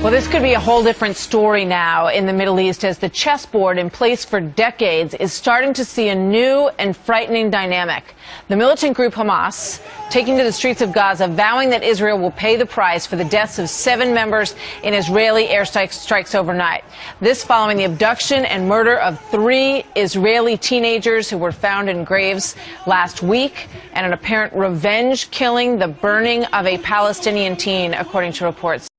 Well, this could be a whole different story now in the Middle East as the chessboard in place for decades is starting to see a new and frightening dynamic. The militant group Hamas taking to the streets of Gaza, vowing that Israel will pay the price for the deaths of 7 members in Israeli airstrikes overnight. This following the abduction and murder of 3 Israeli teenagers who were found in graves last week, and an apparent revenge killing, the burning of a Palestinian teen, according to reports.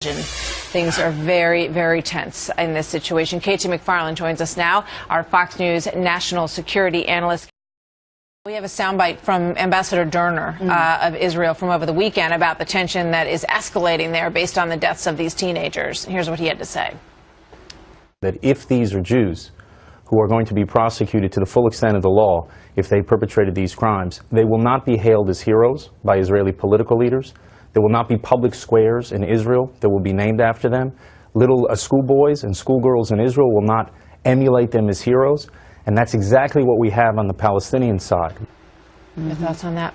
Things are very, very tense in this situation. Katie McFarland joins us now, our Fox News national security analyst. We have a soundbite from Ambassador Derner of Israel from over the weekend about the tension that is escalating there based on the deaths of these teenagers. Here's what he had to say. That if these are Jews who are going to be prosecuted to the full extent of the law, if they perpetrated these crimes, they will not be hailed as heroes by Israeli political leaders. There will not be public squares in Israel that will be named after them. Little schoolboys and schoolgirls in Israel will not emulate them as heroes. And that's exactly what we have on the Palestinian side. Your thoughts on that?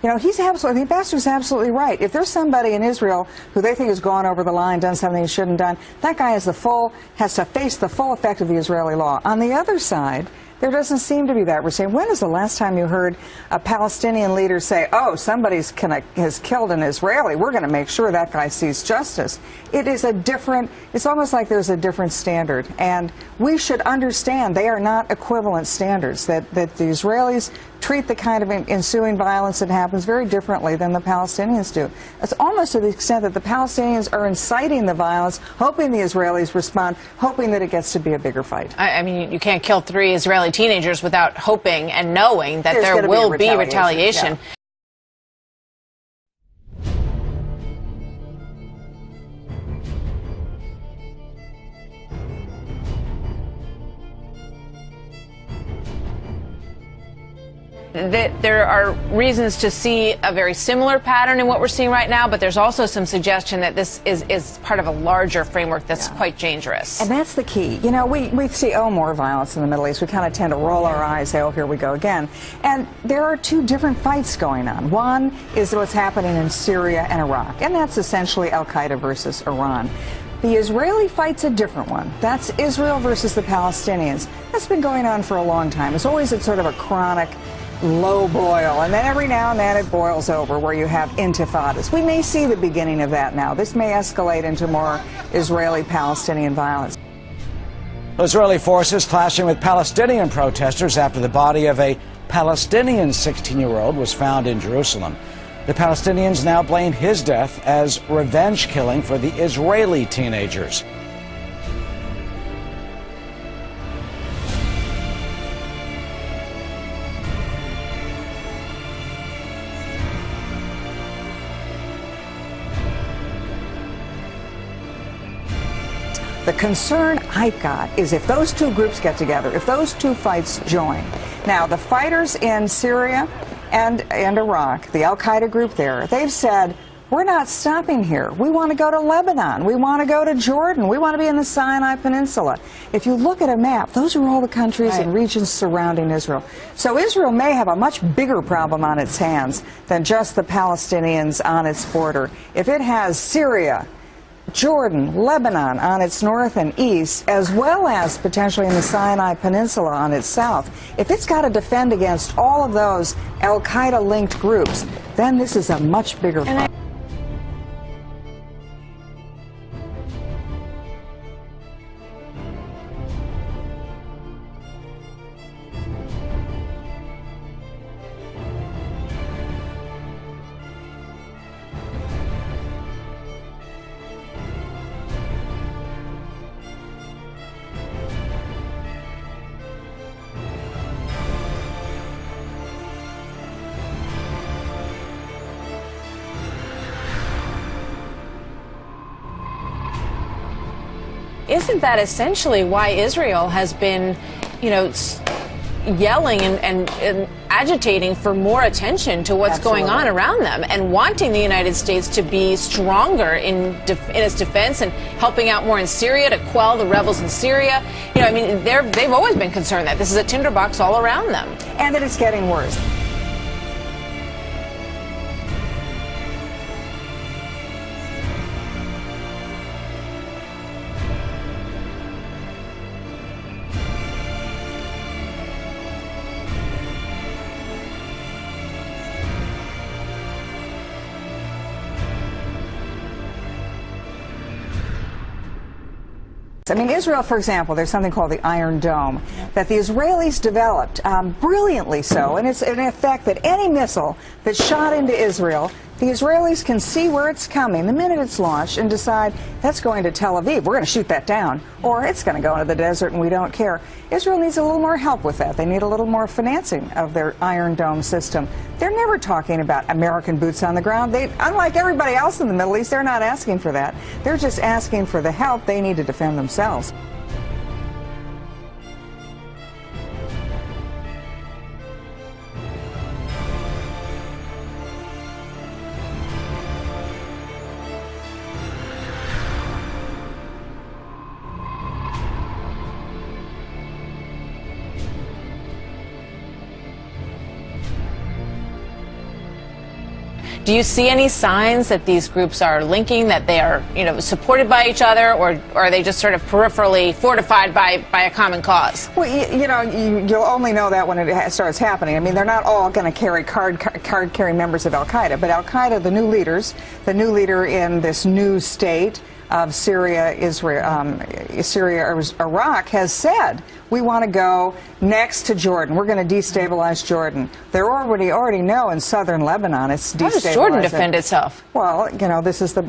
You know, the ambassador's absolutely right. If there's somebody in Israel who they think has gone over the line, done something he shouldn't have done, that guy has to face the full effect of the Israeli law. On the other side, there doesn't seem to be that. We're saying, when is the last time you heard a Palestinian leader say, oh, somebody's has killed an Israeli, we're going to make sure that guy sees justice? It is it's almost like there's a different standard. And we should understand they are not equivalent standards, that the Israelis treat the kind of ensuing violence that happens very differently than the Palestinians do. It's almost to the extent that the Palestinians are inciting the violence, hoping the Israelis respond, hoping that it gets to be a bigger fight. I mean, you can't kill 3 Israeli teenagers without hoping and knowing that there will be retaliation. Yeah. That there are reasons to see a very similar pattern in what we're seeing right now, but there's also some suggestion that this is part of a larger framework that's quite dangerous. And that's the key. You know, we see, more violence in the Middle East. We kind of tend to roll our eyes, say, oh, here we go again. And there are 2 different fights going on. One is what's happening in Syria and Iraq, and that's essentially al-Qaeda versus Iran. The Israeli fight's a different one. That's Israel versus the Palestinians. That's been going on for a long time. It's always sort of a chronic low boil, and then every now and then it boils over where you have intifadas. We may see the beginning of that now. This may escalate into more Israeli-Palestinian violence. Israeli forces clashing with Palestinian protesters after the body of a Palestinian 16-year-old was found in Jerusalem. The Palestinians now blame his death as revenge killing for the Israeli teenagers. The concern I've got is if those 2 groups get together, if those 2 fights join. Now, the fighters in Syria and Iraq, the al-Qaeda group there, they've said, we're not stopping here. We want to go to Lebanon. We want to go to Jordan. We want to be in the Sinai Peninsula. If you look at a map, those are all the countries and regions surrounding Israel. So Israel may have a much bigger problem on its hands than just the Palestinians on its border. If it has Syria, Jordan, Lebanon on its north and east, as well as potentially in the Sinai Peninsula on its south, if it's got to defend against all of those al-Qaeda-linked groups, then this is a much bigger fight. Isn't that essentially why Israel has been, yelling and agitating for more attention to what's going on around them, and wanting the United States to be stronger in its defense and helping out more in Syria to quell the rebels in Syria. You know, I mean, they've always been concerned that this is a tinderbox all around them. And that it's getting worse. I mean, Israel, for example, there's something called the Iron Dome that the Israelis developed, brilliantly so, and it's in effect that any missile that's shot into Israel, the Israelis can see where it's coming the minute it's launched and decide that's going to Tel Aviv, we're going to shoot that down, or it's going to go into the desert and we don't care. Israel needs a little more help with that. They need a little more financing of their Iron Dome system. They're never talking about American boots on the ground. Unlike everybody else in the Middle East, they're not asking for that. They're just asking for the help they need to defend themselves. Do you see any signs that these groups are linking, that they are, you know, supported by each other, or are they just sort of peripherally fortified by a common cause? Well, you know, you'll only know that when it starts happening. I mean, they're not all going to carry card-carrying members of Al-Qaeda, but Al-Qaeda, the new leader in this new state of Syria, Iraq, has said, we want to go next to Jordan. We're going to destabilize Jordan. They're already know in southern Lebanon it's destabilized. How does Jordan defend itself? Well, you know, this is the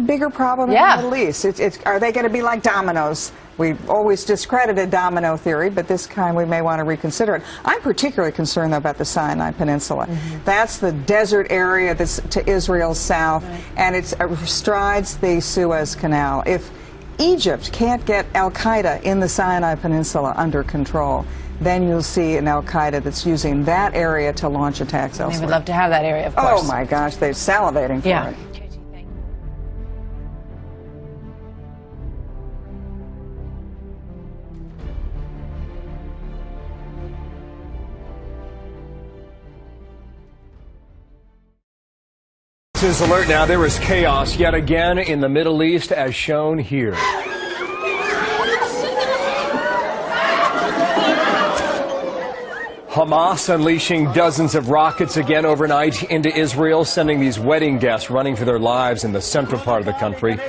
bigger problem in the Middle East. Are they going to be like dominoes? We've always discredited domino theory, but this time we may want to reconsider it. I'm particularly concerned, though, about the Sinai Peninsula. That's the desert area that's to Israel's south, and it strides the Suez Canal. If Egypt can't get Al-Qaeda in the Sinai Peninsula under control, then you'll see an Al-Qaeda that's using that area to launch attacks elsewhere. They would love to have that area, of course. Oh, my gosh, they're salivating for it. This is alert now. There is chaos yet again in the Middle East, as shown here. Hamas unleashing dozens of rockets again overnight into Israel, sending these wedding guests running for their lives in the central part of the country.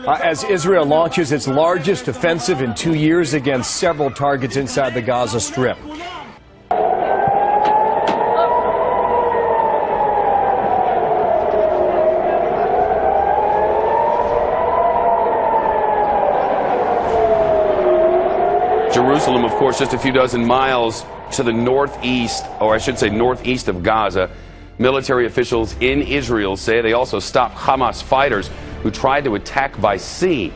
As Israel launches its largest offensive in 2 years against several targets inside the Gaza Strip. Jerusalem, of course, just a few dozen miles to the northeast, or I should say northeast of Gaza. Military officials in Israel say they also stopped Hamas fighters who tried to attack by sea.